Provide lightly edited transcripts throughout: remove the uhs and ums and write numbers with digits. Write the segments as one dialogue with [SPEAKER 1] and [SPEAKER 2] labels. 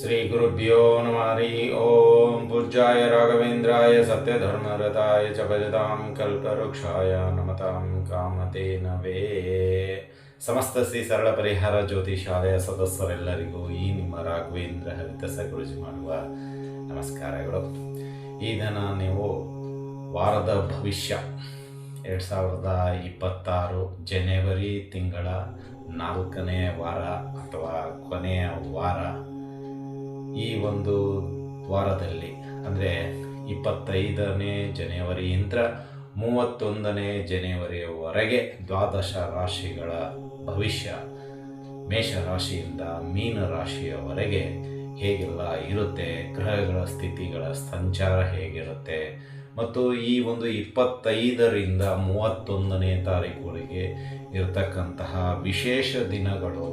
[SPEAKER 1] ಶ್ರೀ ಗುರುಭ್ಯೋ ನಮಃ ಹರಿ ಓಂ ಪೂಜ್ಯಾಯ ರಾಘವೇಂದ್ರಾಯ ಸತ್ಯಧರ್ಮರತಾಯ ಚ ಭಜತಾಂ ಕಲ್ಪವೃಕ್ಷಾಯ ನಮತಾಂ ಕಾಮಧೇನವೇ. ಸಮಸ್ತ ಶ್ರೀ ಸರಳ ಪರಿಹಾರ ಜ್ಯೋತಿಷಾಲಯ ಸದಸ್ಯರೆಲ್ಲರಿಗೂ ಈ ನಿಮ್ಮ ರಾಘವೇಂದ್ರ ಹರಿದಾಸ ಗುರುಜಿ ಮಾಡುವ ನಮಸ್ಕಾರಗಳು. ಈ ದಿನ ನೀವು ವಾರದ ಭವಿಷ್ಯ 2026 ಜನವರಿ ತಿಂಗಳ 4ನೇ ವಾರ ಅಥವಾ ಕೊನೆಯ ವಾರ, ಈ ಒಂದು ವಾರದಲ್ಲಿ ಅಂದರೆ 25ನೇ ಜನವರಿಯಿಂದ 31ನೇ ಜನವರಿಯವರೆಗೆ ದ್ವಾದಶ ರಾಶಿಗಳ ಭವಿಷ್ಯ, ಮೇಷರಾಶಿಯಿಂದ ಮೀನ ರಾಶಿಯವರೆಗೆ ಹೇಗೆಲ್ಲ ಇರುತ್ತೆ, ಗ್ರಹಗಳ ಸ್ಥಿತಿಗಳ ಸಂಚಾರ ಹೇಗಿರುತ್ತೆ ಮತ್ತು ಈ ಒಂದು 25ರಿಂದ 31ನೇ ತಾರೀಕುವರೆಗೆ ಇರತಕ್ಕಂತಹ ವಿಶೇಷ ದಿನಗಳು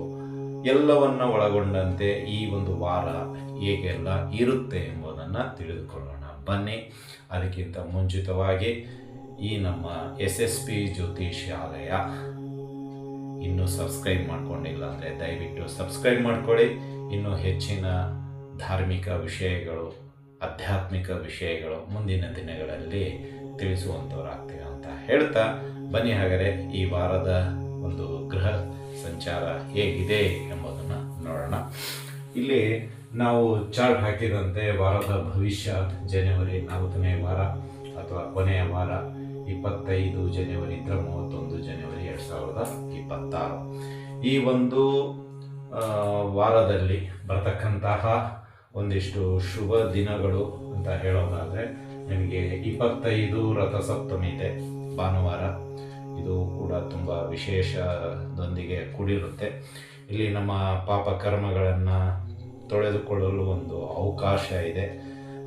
[SPEAKER 1] ಎಲ್ಲವನ್ನ ಒಳಗೊಂಡಂತೆ ಈ ಒಂದು ವಾರ ಹೇಗೆಲ್ಲ ಇರುತ್ತೆ ಎಂಬುದನ್ನು ತಿಳಿದುಕೊಳ್ಳೋಣ ಬನ್ನಿ. ಅದಕ್ಕಿಂತ ಮುಂಚಿತವಾಗಿ ಈ ನಮ್ಮ SSP ಜ್ಯೋತಿಷಾಲಯ ಇನ್ನೂ ಸಬ್ಸ್ಕ್ರೈಬ್ ಮಾಡ್ಕೊಂಡಿಲ್ಲ ಅಂದರೆ ದಯವಿಟ್ಟು ಸಬ್ಸ್ಕ್ರೈಬ್ ಮಾಡ್ಕೊಳ್ಳಿ. ಇನ್ನೂ ಹೆಚ್ಚಿನ ಧಾರ್ಮಿಕ ವಿಷಯಗಳು, ಆಧ್ಯಾತ್ಮಿಕ ವಿಷಯಗಳು ಮುಂದಿನ ದಿನಗಳಲ್ಲಿ ತಿಳಿಸುವಂಥವ್ರಾಗ್ತೀವಿ ಅಂತ ಹೇಳ್ತಾ ಬನ್ನಿ. ಹಾಗಾದರೆ ಈ ವಾರದ ಒಂದು ಗ್ರಹ ಸಂಚಾರ ಹೇಗಿದೆ ಎಂಬುದನ್ನು ನೋಡೋಣ. ಇಲ್ಲಿ ನಾವು ಚಾರ್ಟ್ ಹಾಕಿದಂತೆ ವಾರದ ಭವಿಷ್ಯ ಜನವರಿ 4ನೇ ವಾರ ಅಥವಾ ಕೊನೆಯ ವಾರ 25 ಜನವರಿಯಿಂದ 31 ಜನವರಿ 2026. ಈ ಒಂದು ವಾರದಲ್ಲಿ ಬರ್ತಕ್ಕಂತಹ ಒಂದಿಷ್ಟು ಶುಭ ದಿನಗಳು ಅಂತ ಹೇಳೋದಾದರೆ, ನಿಮಗೆ 25 ರಥಸಪ್ತಮಿ ಇದೆ, ಭಾನುವಾರ. ಇದು ಕೂಡ ತುಂಬ ವಿಶೇಷದೊಂದಿಗೆ ಕೂಡಿರುತ್ತೆ. ಇಲ್ಲಿ ನಮ್ಮ ಪಾಪ ಕರ್ಮಗಳನ್ನು ತೊಳೆದುಕೊಳ್ಳಲು ಒಂದು ಅವಕಾಶ ಇದೆ.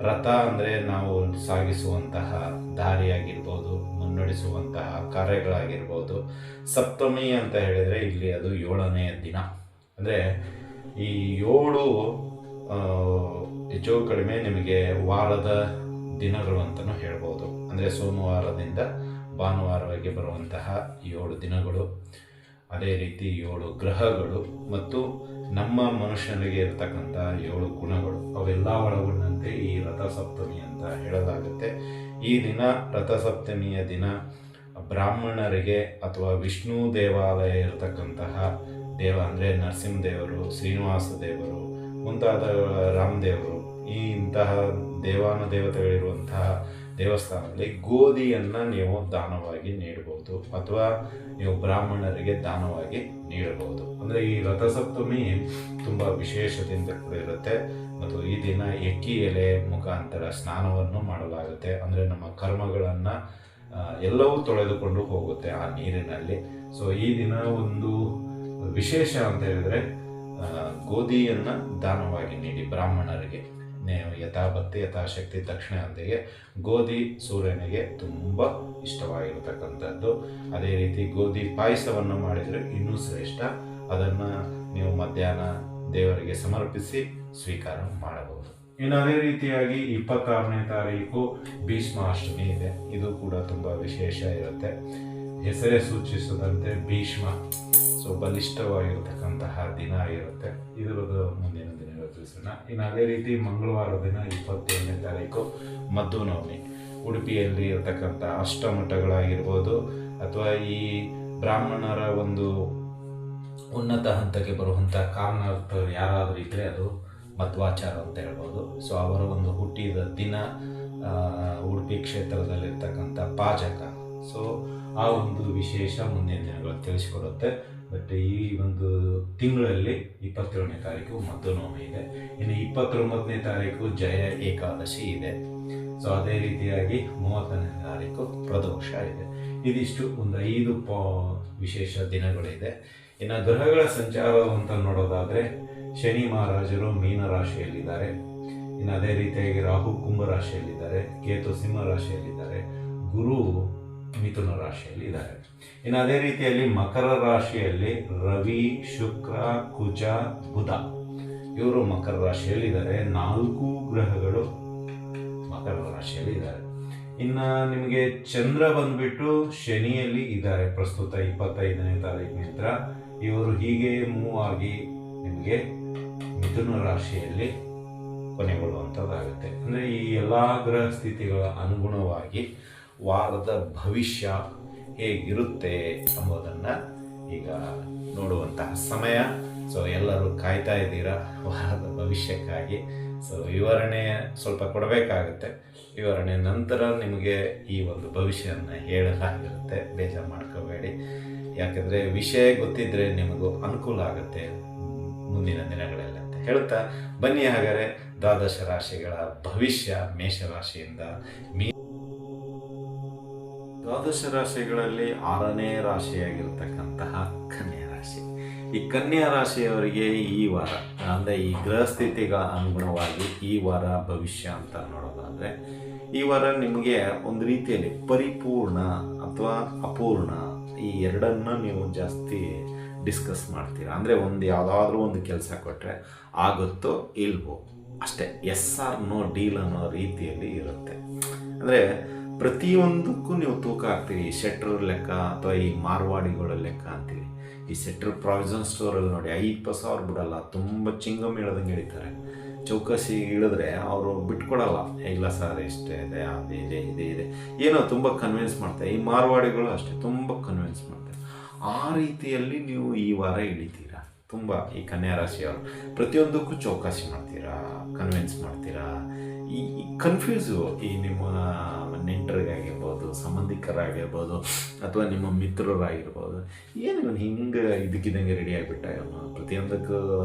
[SPEAKER 1] ರಥ ಅಂದರೆ ನಾವು ಸಾಗಿಸುವಂತಹ ದಾರಿಯಾಗಿರ್ಬೋದು, ಮುನ್ನಡೆಸುವಂತಹ ಕಾರ್ಯಗಳಾಗಿರ್ಬೋದು. ಸಪ್ತಮಿ ಅಂತ ಹೇಳಿದರೆ ಇಲ್ಲಿ ಅದು 7ನೇ ದಿನ. ಅಂದರೆ ಈ 7 ಹೆಚ್ಚು ಕಡಿಮೆ ನಿಮಗೆ ವಾರದ ದಿನಗಳು ಅಂತಲೂ ಹೇಳ್ಬೋದು. ಅಂದರೆ ಸೋಮವಾರದಿಂದ ಭಾನುವಾರವಾಗಿ ಬರುವಂತಹ 7 ದಿನಗಳು, ಅದೇ ರೀತಿ 7 ಗ್ರಹಗಳು ಮತ್ತು ನಮ್ಮ ಮನುಷ್ಯನಿಗೆ ಇರತಕ್ಕಂಥ 7 ಗುಣಗಳು, ಅವೆಲ್ಲ ಒಳಗೊಂಡಂತೆ ಈ ರಥಸಪ್ತಮಿ ಅಂತ ಹೇಳಲಾಗುತ್ತೆ. ಈ ದಿನ ರಥಸಪ್ತಮಿಯ ದಿನ ಬ್ರಾಹ್ಮಣರಿಗೆ ಅಥವಾ ವಿಷ್ಣು ದೇವಾಲಯ ಇರತಕ್ಕಂತಹ ದೇವ ಅಂದರೆ ನರಸಿಂಹದೇವರು, ಶ್ರೀನಿವಾಸ ದೇವರು ಮುಂತಾದ ರಾಮದೇವರು, ಇಂತಹ ದೇವಾನುದೇವತೆಗಳಿರುವಂತಹ ದೇವಸ್ಥಾನದಲ್ಲಿ ಗೋಧಿಯನ್ನು ನೀವು ದಾನವಾಗಿ ನೀಡಬಹುದು ಅಥವಾ ನೀವು ಬ್ರಾಹ್ಮಣರಿಗೆ ದಾನವಾಗಿ ನೀಡಬಹುದು. ಅಂದರೆ ಈ ರಥಸಪ್ತಮಿ ತುಂಬ ವಿಶೇಷದಿಂದ ಕೂಡಿರುತ್ತೆ ಮತ್ತು ಈ ದಿನ ಎಕ್ಕಿ ಎಲೆ ಮುಖಾಂತರ ಸ್ನಾನವನ್ನು ಮಾಡಲಾಗುತ್ತೆ. ಅಂದರೆ ನಮ್ಮ ಕರ್ಮಗಳನ್ನು ಎಲ್ಲವೂ ತೊಳೆದುಕೊಂಡು ಹೋಗುತ್ತೆ ಆ ನೀರಿನಲ್ಲಿ. ಸೊ ಈ ದಿನ ಒಂದು ವಿಶೇಷ ಅಂತ ಹೇಳಿದರೆ ಗೋಧಿಯನ್ನು ದಾನವಾಗಿ ನೀಡಿ ಬ್ರಾಹ್ಮಣರಿಗೆ. ಯಥಾಭಕ್ತಿ ಯಥಾಶಕ್ತಿ ದಕ್ಷಿಣೆಯೊಂದಿಗೆ ಗೋಧಿ ಸೂರ್ಯನಿಗೆ ತುಂಬ ಇಷ್ಟವಾಗಿರತಕ್ಕಂಥದ್ದು. ಅದೇ ರೀತಿ ಗೋಧಿ ಪಾಯಸವನ್ನು ಮಾಡಿದರೆ ಇನ್ನೂ ಶ್ರೇಷ್ಠ. ಅದನ್ನು ನೀವು ಮಧ್ಯಾಹ್ನ ದೇವರಿಗೆ ಸಮರ್ಪಿಸಿ ಸ್ವೀಕಾರ ಮಾಡಬಹುದು. ಇನ್ನು ಅದೇ ರೀತಿಯಾಗಿ 26ನೇ ತಾರೀಕು ಭೀಷ್ಮಾಷ್ಟಮಿ ಇದೆ. ಇದು ಕೂಡ ತುಂಬ ವಿಶೇಷ ಇರುತ್ತೆ. ಹೆಸರೇ ಸೂಚಿಸಿದಂತೆ ಭೀಷ್ಮ, ಸೊ ಬಲಿಷ್ಠವಾಗಿರತಕ್ಕಂತಹ ದಿನ ಇರುತ್ತೆ. ಇದರದ್ದು ಮುಂದಿನ ದಿನಗಳು ತಿಳಿಸೋಣ. ಇನ್ನು ಅದೇ ರೀತಿ ಮಂಗಳವಾರ ದಿನ 27ನೇ ತಾರೀಕು ಮದ್ದುನವಮಿ. ಉಡುಪಿಯಲ್ಲಿ ಇರತಕ್ಕಂಥ ಅಷ್ಟಮಠಗಳಾಗಿರ್ಬೋದು ಅಥವಾ ಈ ಬ್ರಾಹ್ಮಣರ ಒಂದು ಉನ್ನತ ಹಂತಕ್ಕೆ ಬರುವಂಥ ಕಾರಣಾರ್ಥರು ಯಾರಾದರೂ ಇದ್ದರೆ ಅದು ಮಧ್ವಾಚಾರ ಅಂತ ಹೇಳ್ಬೋದು. ಸೊ ಅವರ ಒಂದು ಹುಟ್ಟಿದ ದಿನ ಉಡುಪಿ ಕ್ಷೇತ್ರದಲ್ಲಿರ್ತಕ್ಕಂಥ ಪಾಜಕ. ಸೊ ಆ ಒಂದು ವಿಶೇಷ ಮುಂದಿನ ದಿನಗಳು ತಿಳಿಸಿಕೊಡುತ್ತೆ. ಬಟ್ ಈ ಒಂದು ತಿಂಗಳಲ್ಲಿ 27ನೇ ತಾರೀಕು ಮದ್ದುನವಮಿ ಇದೆ. ಇನ್ನು 29ನೇ ತಾರೀಕು ಜಯ ಏಕಾದಶಿ ಇದೆ. ಸೊ ಅದೇ ರೀತಿಯಾಗಿ 30ನೇ ತಾರೀಕು ಪ್ರದೋಷ ಇದೆ. ಇದಿಷ್ಟು ಒಂದು 5 ವಿಶೇಷ ದಿನಗಳಿದೆ. ಇನ್ನು ಗ್ರಹಗಳ ಸಂಚಾರ ಅಂತ ನೋಡೋದಾದರೆ, ಶನಿ ಮಹಾರಾಜರು ಮೀನ ರಾಶಿಯಲ್ಲಿದ್ದಾರೆ. ಇನ್ನು ಅದೇ ರೀತಿಯಾಗಿ ರಾಹು ಕುಂಭ ರಾಶಿಯಲ್ಲಿದ್ದಾರೆ, ಕೇತು ಸಿಂಹ ರಾಶಿಯಲ್ಲಿದ್ದಾರೆ, ಗುರು ಮಿಥುನ ರಾಶಿಯಲ್ಲಿ ಇದ್ದಾರೆ. ಇನ್ನು ಅದೇ ರೀತಿಯಲ್ಲಿ ಮಕರ ರಾಶಿಯಲ್ಲಿ ರವಿ, ಶುಕ್ರ, ಕುಜ, ಬುಧ ಇವರು ಮಕರ ರಾಶಿಯಲ್ಲಿದ್ದಾರೆ. 4 ಗ್ರಹಗಳು ಮಕರ ರಾಶಿಯಲ್ಲಿ ಇದ್ದಾರೆ. ಇನ್ನು ನಿಮಗೆ ಚಂದ್ರ ಬಂದ್ಬಿಟ್ಟು ಶನಿಯಲ್ಲಿ ಇದ್ದಾರೆ ಪ್ರಸ್ತುತ 25ನೇ ತಾರೀಕಿನಿಂದ. ಇವರು ಹೀಗೆ ಮೂವ್ ಆಗಿ ನಿಮಗೆ ಮಿಥುನ ರಾಶಿಯಲ್ಲಿ ಕೊನೆಗೊಳ್ಳುವಂಥದ್ದಾಗುತ್ತೆ. ಅಂದರೆ ಈ ಎಲ್ಲ ಗ್ರಹ ಸ್ಥಿತಿಗಳ ಅನುಗುಣವಾಗಿ ವಾರದ ಭವಿಷ್ಯ ಹೇಗಿರುತ್ತೆ ಎಂಬುದನ್ನು ಈಗ ನೋಡುವಂತಹ ಸಮಯ. ಸೊ ಎಲ್ಲರೂ ಕಾಯ್ತಾ ಇದ್ದೀರಾ ವಾರದ ಭವಿಷ್ಯಕ್ಕಾಗಿ. ಸೊ ವಿವರಣೆ ಸ್ವಲ್ಪ ಕೊಡಬೇಕಾಗುತ್ತೆ. ವಿವರಣೆ ನಂತರ ನಿಮಗೆ ಈ ಒಂದು ಭವಿಷ್ಯವನ್ನು ಹೇಳಲಾಗಿರುತ್ತೆ, ಬೇಜಾರು ಮಾಡ್ಕೋಬೇಡಿ. ಯಾಕಂದರೆ ವಿಷಯ ಗೊತ್ತಿದ್ದರೆ ನಿಮಗೂ ಅನುಕೂಲ ಆಗುತ್ತೆ ಮುಂದಿನ ದಿನಗಳಲ್ಲಿ ಅಂತ ಹೇಳ್ತಾ ಬನ್ನಿ. ಹಾಗಾದರೆ ದ್ವಾದಶ ರಾಶಿಗಳ ಭವಿಷ್ಯ ಮೇಷರಾಶಿಯಿಂದ ದ್ವಾದಶ ರಾಶಿಗಳಲ್ಲಿ 6ನೇ ರಾಶಿಯಾಗಿರ್ತಕ್ಕಂತಹ ಕನ್ಯಾ ರಾಶಿ. ಈ ಕನ್ಯಾ ರಾಶಿಯವರಿಗೆ ಈ ವಾರ ಅಂದರೆ ಈ ಗ್ರಹ ಸ್ಥಿತಿಗಳ ಅನುಗುಣವಾಗಿ ಈ ವಾರ ಭವಿಷ್ಯ ಅಂತ ನೋಡೋದಾದರೆ, ಈ ವಾರ ನಿಮಗೆ ಒಂದು ರೀತಿಯಲ್ಲಿ ಪರಿಪೂರ್ಣ ಅಥವಾ ಅಪೂರ್ಣ ಈ ಎರಡನ್ನು ನೀವು ಜಾಸ್ತಿ ಡಿಸ್ಕಸ್ ಮಾಡ್ತೀರಾ. ಅಂದರೆ ಯಾವುದಾದ್ರೂ ಒಂದು ಕೆಲಸ ಕೊಟ್ಟರೆ ಆಗುತ್ತೋ ಇಲ್ವೋ ಅಷ್ಟೇ, ಎಸ್ ಆರ್ ನೋ ಡೀಲ್ ಅನ್ನೋ ರೀತಿಯಲ್ಲಿ ಇರುತ್ತೆ. ಅಂದರೆ ಪ್ರತಿಯೊಂದಕ್ಕೂ ನೀವು ತೂಕ ಹಾಕ್ತೀವಿ. ಈ ಶೆಟ್ರ್ ಲೆಕ್ಕ ಅಥವಾ ಈ ಮಾರ್ವಾಡಿಗಳ ಲೆಕ್ಕ ಅಂತೀವಿ. ಈ ಶೆಟ್ರ್ ಪ್ರಾವಿಷನ್ ಸ್ಟೋರಲ್ಲಿ ನೋಡಿ 20,000 ಬಿಡಲ್ಲ, ತುಂಬ ಚಿಂಗಮ್ ಇಳದಂಗೆ ಹಿಡಿತಾರೆ. ಚೌಕಾಸಿ ಇಳಿದ್ರೆ ಅವರು ಬಿಟ್ಕೊಡಲ್ಲ, ಇಲ್ಲ ಸರ್ ಇಷ್ಟೇ ಇದೆ, ಅದು ಇದೆ ಏನೋ ತುಂಬ ಕನ್ವಿನ್ಸ್ ಮಾಡ್ತಾರೆ. ಈ ಮಾರ್ವಾಡಿಗಳು ಅಷ್ಟೇ, ತುಂಬ ಕನ್ವಿನ್ಸ್ ಮಾಡ್ತಾರೆ. ಆ ರೀತಿಯಲ್ಲಿ ನೀವು ಈ ವಾರ ಇಳಿತೀರಾ. ತುಂಬ ಈ ಕನ್ಯಾ ರಾಶಿಯವರು ಪ್ರತಿಯೊಂದಕ್ಕೂ ಚೌಕಾಸಿ ಮಾಡ್ತೀರಾ, ಕನ್ವಿನ್ಸ್ ಮಾಡ್ತೀರಾ. ಈ ಕನ್ಫ್ಯೂಸು ಈ ನಿಮ್ಮ ನೆಂಟರಿಗಾಗಿರ್ಬೋದು, ಸಂಬಂಧಿಕರಾಗಿರ್ಬೋದು, ಅಥವಾ ನಿಮ್ಮ ಮಿತ್ರರಾಗಿರ್ಬೋದು, ಏನು ಹಿಂಗೆ ಇದಕ್ಕಿದ್ದಂಗೆ ರೆಡಿ ಆಗಿಬಿಟ್ಟ ಇವನು, ಪ್ರತಿಯೊಂದಕ್ಕೂ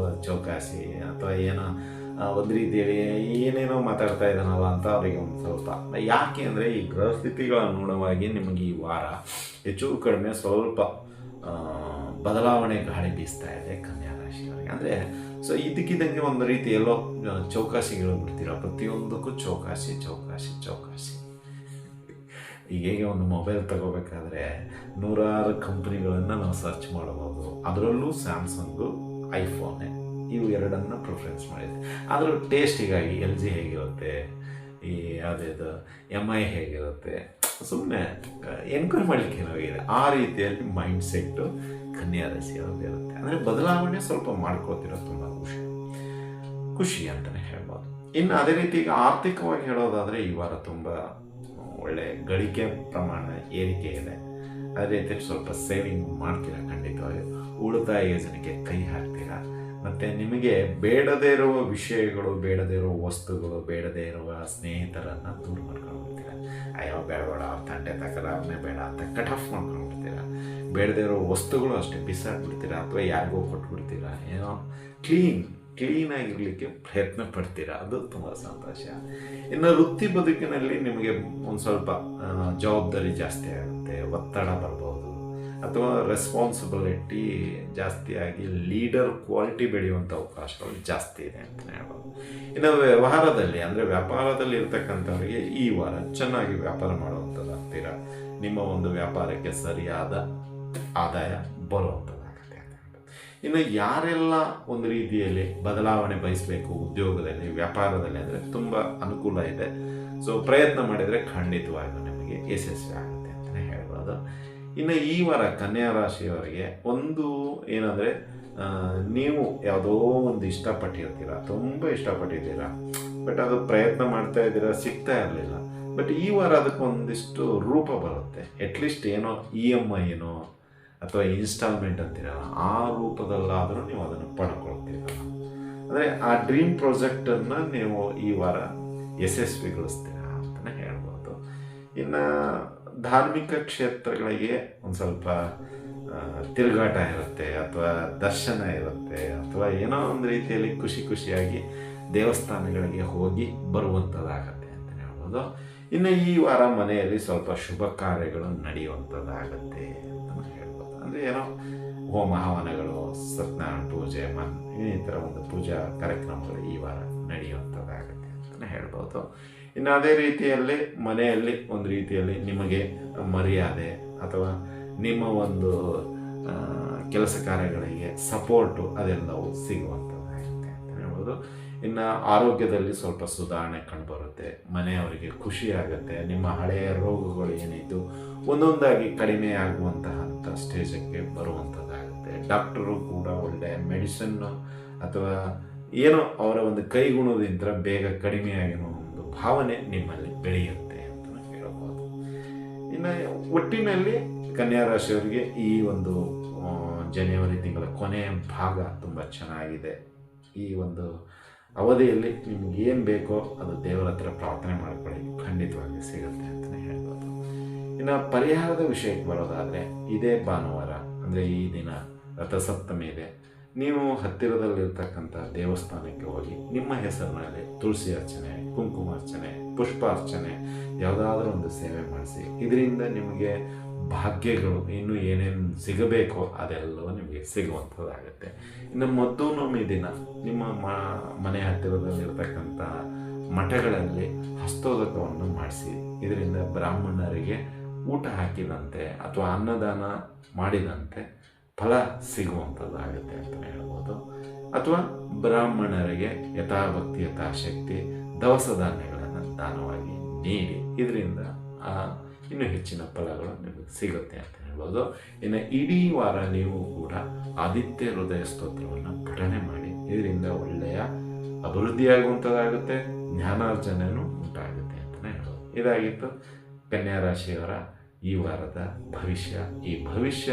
[SPEAKER 1] ಚೌಕಾಸಿ ಅಥವಾ ಏನೋ ಒಂದು ರೀತಿಯಲ್ಲಿ ಏನೇನೋ ಮಾತಾಡ್ತಾ ಇದ್ದಾನಲ್ಲ ಅಂತ ಅವರಿಗೆ ಒಂದು ಸ್ವಲ್ಪ. ಯಾಕೆ ಅಂದರೆ ಈ ಗ್ರಹ ಸ್ಥಿತಿಗಳ ಅನುಗುಣವಾಗಿ ನಿಮಗೆ ಈ ವಾರ ಹೆಚ್ಚು ಕಡಿಮೆ ಸ್ವಲ್ಪ ಬದಲಾವಣೆ ಗಾಳಿ ಬೀಸ್ತಾ ಇದೆ ಕನ್ಯಾ ರಾಶಿಯವರಿಗೆ. ಅಂದರೆ ಸೊ ಇದಕ್ಕಿದ್ದಂಗೆ ಒಂದು ರೀತಿ ಎಲ್ಲೋ ಚೌಕಾಸಿಗಳು ಬಿಡ್ತೀರ, ಪ್ರತಿಯೊಂದಕ್ಕೂ ಚೌಕಾಸಿ. ಈಗ ಹೇಗೆ ಒಂದು ಮೊಬೈಲ್ ತಗೋಬೇಕಾದ್ರೆ 100 ಕಂಪ್ನಿಗಳನ್ನು ನಾವು ಸರ್ಚ್ ಮಾಡಬಹುದು. ಅದರಲ್ಲೂ ಸ್ಯಾಮ್ಸಂಗು, ಐಫೋನೇ, ಇವು ಎರಡನ್ನು ಪ್ರಿಫರೆನ್ಸ್ ಮಾಡಿದೆ. ಅದರ ಟೇಸ್ಟಿಗಾಗಿ LG ಹೇಗಿರುತ್ತೆ, ಈ ಯಾವುದೇದು MI ಹೇಗಿರುತ್ತೆ, ಸುಮ್ಮನೆ ಎನ್ಕ್ವೈರಿ ಮಾಡಲಿಕ್ಕೆ ಏನಾಗಿದೆ. ಆ ರೀತಿಯಲ್ಲಿ ಮೈಂಡ್ ಸೆಟ್ಟು ಕನ್ಯಾ ರಾಶಿಯವ್ರದ್ದು ಇರುತ್ತೆ. ಅಂದರೆ ಬದಲಾವಣೆ ಸ್ವಲ್ಪ ಮಾಡ್ಕೋತಿರೋ ತುಂಬ ಖುಷಿ ಅಂತಲೇ ಹೇಳ್ಬೋದು. ಇನ್ನು ಅದೇ ರೀತಿ ಈಗ ಆರ್ಥಿಕವಾಗಿ ಹೇಳೋದಾದರೆ ಈ ವಾರ ತುಂಬ ಒಳ್ಳೆ ಗಳಿಕೆ ಪ್ರಮಾಣ ಏರಿಕೆ ಇದೆ. ಅದೇ ರೀತಿ ಸ್ವಲ್ಪ ಸೇವಿಂಗ್ ಮಾಡ್ತೀರಾ, ಖಂಡಿತವಾಗಿ ಉಳಿತಾಯ ಯೋಜನೆಗೆ ಕೈ ಹಾಕ್ತೀರಾ. ಮತ್ತು ನಿಮಗೆ ಬೇಡದೇ ಇರುವ ವಿಷಯಗಳು, ಬೇಡದೇ ಇರುವ ವಸ್ತುಗಳು, ಬೇಡದೇ ಇರುವ ಸ್ನೇಹಿತರನ್ನು ದೂರ ಮಾಡ್ಕೊಂಡ್ಬಿಡ್ತೀರ. ಅಯ್ಯೋ ಬೇಡ ಅವ್ರ ತಂಟೆ ತಕರ ಅವನೇ ಬೇಡ ಅಂತ ಕಟ್ ಆಫ್ ಮಾಡ್ಕೊಂಡ್ಬಿಡ್ತೀರ. ಬೇಡದೇ ಇರೋ ವಸ್ತುಗಳು ಅಷ್ಟೇ ಬಿಸಾಕ್ಬಿಡ್ತೀರ, ಅಥವಾ ಯಾರಿಗೋ ಕೊಟ್ಬಿಡ್ತೀರ. ಏನೋ ಕ್ಲೀನಾಗಿರಲಿಕ್ಕೆ ಪ್ರಯತ್ನ ಪಡ್ತೀರಾ, ಅದು ತುಂಬ ಸಂತೋಷ. ಇನ್ನು ವೃತ್ತಿ ಬದುಕಿನಲ್ಲಿ ನಿಮಗೆ ಒಂದು ಸ್ವಲ್ಪ ಜವಾಬ್ದಾರಿ ಜಾಸ್ತಿ ಆಗುತ್ತೆ, ಒತ್ತಡ ಬರ್ಬೋದು, ಅಥವಾ ರೆಸ್ಪಾನ್ಸಿಬಿಲಿಟಿ ಜಾಸ್ತಿಯಾಗಿ ಲೀಡರ್ ಕ್ವಾಲಿಟಿ ಬೆಳೆಯುವಂಥ ಅವಕಾಶಗಳು ಜಾಸ್ತಿ ಇದೆ ಅಂತಲೇ ಹೇಳ್ಬೋದು. ಇನ್ನು ವ್ಯವಹಾರದಲ್ಲಿ ಅಂದರೆ ವ್ಯಾಪಾರದಲ್ಲಿ ಇರ್ತಕ್ಕಂಥವರಿಗೆ ಈ ವಾರ ಚೆನ್ನಾಗಿ ವ್ಯಾಪಾರ ಮಾಡುವಂಥದ್ದಾಗ್ತೀರ. ನಿಮ್ಮ ಒಂದು ವ್ಯಾಪಾರಕ್ಕೆ ಸರಿಯಾದ ಆದಾಯ ಬರುವಂಥದ್ದಾಗುತ್ತೆ. ಇನ್ನು ಯಾರೆಲ್ಲ ಒಂದು ರೀತಿಯಲ್ಲಿ ಬದಲಾವಣೆ ಬಯಸಬೇಕು ಉದ್ಯೋಗದಲ್ಲಿ, ವ್ಯಾಪಾರದಲ್ಲಿ, ಅಂದರೆ ತುಂಬ ಅನುಕೂಲ ಇದೆ. ಸೊ ಪ್ರಯತ್ನ ಮಾಡಿದರೆ ಖಂಡಿತವಾಗಿಯೂ ನಿಮಗೆ ಯಶಸ್ವಿ ಆಗುತ್ತೆ ಅಂತಲೇ ಹೇಳ್ಬೋದು. ಇನ್ನು ಈ ವಾರ ಕನ್ಯಾ ರಾಶಿಯವರಿಗೆ ಒಂದು ಏನಂದರೆ, ನೀವು ಯಾವುದೋ ಒಂದು ಇಷ್ಟಪಟ್ಟಿರ್ತೀರ, ತುಂಬ ಇಷ್ಟಪಟ್ಟಿದ್ದೀರ, ಬಟ್ ಅದು ಪ್ರಯತ್ನ ಮಾಡ್ತಾ ಇದ್ದೀರ, ಸಿಗ್ತಾ ಇರಲಿಲ್ಲ. ಬಟ್ ಈ ವಾರ ಅದಕ್ಕೆ ಒಂದಿಷ್ಟು ರೂಪ ಬರುತ್ತೆ. ಅಟ್ಲೀಸ್ಟ್ ಏನೋ EMI ಏನೋ ಅಥವಾ ಇನ್ಸ್ಟಾಲ್ಮೆಂಟ್ ಅಂತೀರಲ್ಲ, ಆ ರೂಪದಲ್ಲಾದರೂ ನೀವು ಅದನ್ನು ಪಡ್ಕೊಳ್ತೀರಲ್ಲ. ಅಂದರೆ ಆ ಡ್ರೀಮ್ ಪ್ರಾಜೆಕ್ಟನ್ನು ನೀವು ಈ ವಾರ ಯಶಸ್ವಿಗೊಳಿಸ್ತೀರ ಅಂತಲೇ ಹೇಳ್ಬೋದು. ಇನ್ನು ಧಾರ್ಮಿಕ ಕ್ಷೇತ್ರಗಳಿಗೆ ಒಂದು ಸ್ವಲ್ಪ ತಿರುಗಾಟ ಇರುತ್ತೆ, ಅಥವಾ ದರ್ಶನ ಇರುತ್ತೆ, ಅಥವಾ ಏನೋ ಒಂದು ರೀತಿಯಲ್ಲಿ ಖುಷಿಯಾಗಿ ದೇವಸ್ಥಾನಗಳಿಗೆ ಹೋಗಿ ಬರುವಂಥದ್ದಾಗತ್ತೆ ಅಂತಲೇ ಹೇಳ್ಬೋದು. ಇನ್ನು ಈ ವಾರ ಮನೆಯಲ್ಲಿ ಸ್ವಲ್ಪ ಶುಭ ಕಾರ್ಯಗಳು ನಡೆಯುವಂಥದ್ದಾಗತ್ತೆ ಅಂತ ಹೇಳ್ಬೋದು. ಅಂದರೆ ಏನೋ ಹೋಮ ಹವನಗಳು, ಸತ್ಯನಾರಾಯಣ ಪೂಜೆ, ಈ ಥರ ಒಂದು ಪೂಜಾ ಕಾರ್ಯಕ್ರಮಗಳು ಈ ವಾರ ನಡೆಯುವಂಥದ್ದಾಗತ್ತೆ ಅಂತಲೇ ಹೇಳ್ಬೋದು. ಇನ್ನು ಅದೇ ರೀತಿಯಲ್ಲಿ ಮನೆಯಲ್ಲಿ ಒಂದು ರೀತಿಯಲ್ಲಿ ನಿಮಗೆ ಮರ್ಯಾದೆ ಅಥವಾ ನಿಮ್ಮ ಒಂದು ಕೆಲಸ ಕಾರ್ಯಗಳಿಗೆ ಸಪೋರ್ಟು ಅದೆಲ್ಲವೂ ಸಿಗುವಂಥದ್ದಾಗುತ್ತೆ ಅಂತ ಹೇಳ್ಬೋದು. ಇನ್ನು ಆರೋಗ್ಯದಲ್ಲಿ ಸ್ವಲ್ಪ ಸುಧಾರಣೆ ಕಂಡುಬರುತ್ತೆ, ಮನೆಯವರಿಗೆ ಖುಷಿಯಾಗುತ್ತೆ. ನಿಮ್ಮ ಹಳೆಯ ರೋಗಗಳು ಏನಿದ್ದು ಒಂದೊಂದಾಗಿ ಕಡಿಮೆ ಆಗುವಂತಹ ಸ್ಟೇಜಕ್ಕೆ ಬರುವಂಥದ್ದಾಗುತ್ತೆ. ಡಾಕ್ಟರು ಕೂಡ ಒಳ್ಳೆಯ ಮೆಡಿಸಿನ್ನು ಅಥವಾ ಏನೋ ಅವರ ಒಂದು ಕೈಗುಣದಿಂದ ಬೇಗ ಕಡಿಮೆಯಾಗಿರೋ ಒಂದು ಭಾವನೆ ನಿಮ್ಮಲ್ಲಿ ಬೆಳೆಯುತ್ತೆ ಅಂತ ಹೇಳ್ಬೋದು. ಇನ್ನು ಒಟ್ಟಿನಲ್ಲಿ ಕನ್ಯಾ ರಾಶಿಯವರಿಗೆ ಈ ಒಂದು ಜನವರಿ ತಿಂಗಳ ಕೊನೆಯ ಭಾಗ ತುಂಬ ಚೆನ್ನಾಗಿದೆ. ಈ ಒಂದು ಅವಧಿಯಲ್ಲಿ ನಿಮ್ಗೆ ಏನು ಬೇಕೋ ಅದು ದೇವರ ಹತ್ರ ಪ್ರಾರ್ಥನೆ ಮಾಡ್ಕೊಳ್ಳಿ, ಖಂಡಿತವಾಗಿ ಸಿಗುತ್ತೆ ಅಂತಲೇ ಹೇಳ್ಬೋದು. ಇನ್ನು ಪರಿಹಾರದ ವಿಷಯಕ್ಕೆ ಬರೋದಾದರೆ, ಇದೇ ಭಾನುವಾರ ಅಂದರೆ ಈ ದಿನ ರಥಸಪ್ತಮಿ ಇದೆ. ನೀವು ಹತ್ತಿರದಲ್ಲಿರ್ತಕ್ಕಂಥ ದೇವಸ್ಥಾನಕ್ಕೆ ಹೋಗಿ ನಿಮ್ಮ ಹೆಸರಿನಲ್ಲಿ ತುಳಸಿ ಅರ್ಚನೆ, ಕುಂಕುಮ ಅರ್ಚನೆ, ಪುಷ್ಪಾರ್ಚನೆ ಯಾವುದಾದ್ರೂ ಒಂದು ಸೇವೆ ಮಾಡಿಸಿ. ಇದರಿಂದ ನಿಮಗೆ ಭಾಗ್ಯಗಳು ಇನ್ನೂ ಏನೇನು ಸಿಗಬೇಕೋ ಅದೆಲ್ಲವೂ ನಿಮಗೆ ಸಿಗುವಂಥದ್ದಾಗುತ್ತೆ. ಇನ್ನು ಮದ್ದೂನವಮಿ ದಿನ ನಿಮ್ಮ ಮನೆ ಹತ್ತಿರದಲ್ಲಿರ್ತಕ್ಕಂಥ ಮಠಗಳಲ್ಲಿ ಹಸ್ತೋದಕವನ್ನು ಮಾಡಿಸಿ. ಇದರಿಂದ ಬ್ರಾಹ್ಮಣರಿಗೆ ಊಟ ಹಾಕಿದಂತೆ ಅಥವಾ ಅನ್ನದಾನ ಮಾಡಿದಂತೆ ಫಲ ಸಿಗುವಂಥದ್ದಾಗುತ್ತೆ ಅಂತಲೇ ಹೇಳ್ಬೋದು. ಅಥವಾ ಬ್ರಾಹ್ಮಣರಿಗೆ ಯಥಾಭಕ್ತಿ ಯಥಾಶಕ್ತಿ ದವಸ ಧಾನ್ಯಗಳನ್ನು ದಾನವಾಗಿ ನೀಡಿ. ಇದರಿಂದ ಇನ್ನೂ ಹೆಚ್ಚಿನ ಫಲಗಳು ನಿಮಗೆ ಸಿಗುತ್ತೆ ಅಂತ ಹೇಳ್ಬೋದು. ಇನ್ನು ಇಡೀ ವಾರ ನೀವು ಕೂಡ ಆದಿತ್ಯ ಹೃದಯ ಸ್ತೋತ್ರವನ್ನು ಪಠನೆ ಮಾಡಿ. ಇದರಿಂದ ಒಳ್ಳೆಯ ಅಭಿವೃದ್ಧಿಯಾಗುವಂಥದ್ದಾಗುತ್ತೆ, ಜ್ಞಾನಾರ್ಜನೆಯೂ ಉಂಟಾಗುತ್ತೆ ಅಂತಲೇ ಹೇಳ್ಬೋದು. ಇದಾಗಿತ್ತು ಕನ್ಯಾ ರಾಶಿಯವರ ಈ ವಾರದ ಭವಿಷ್ಯ. ಈ ಭವಿಷ್ಯ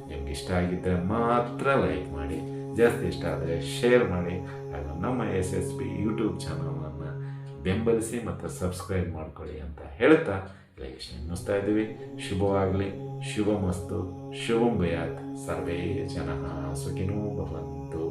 [SPEAKER 1] ನಿಮ್ಗೆ ಇಷ್ಟ ಆಗಿದ್ದರೆ ಮಾತ್ರ ಲೈಕ್ ಮಾಡಿ, ಜಾಸ್ತಿ ಇಷ್ಟ ಆದರೆ ಶೇರ್ ಮಾಡಿ. ಹಾಗೂ ನಮ್ಮ SSB ಯೂಟ್ಯೂಬ್ ಚಾನಲನ್ನು ಬೆಂಬಲಿಸಿ ಮತ್ತು ಸಬ್ಸ್ಕ್ರೈಬ್ ಮಾಡ್ಕೊಳ್ಳಿ ಅಂತ ಹೇಳ್ತಾ ಮುಗಿಸ್ತಾ ಇದ್ದೀವಿ. ಶುಭವಾಗಲಿ, ಶುಭಮಸ್ತು, ಶುಭಂ ಭಯಾತ್, ಸರ್ವೇ ಜನಃ ಸುಖಿನೋ ಭವಂತು.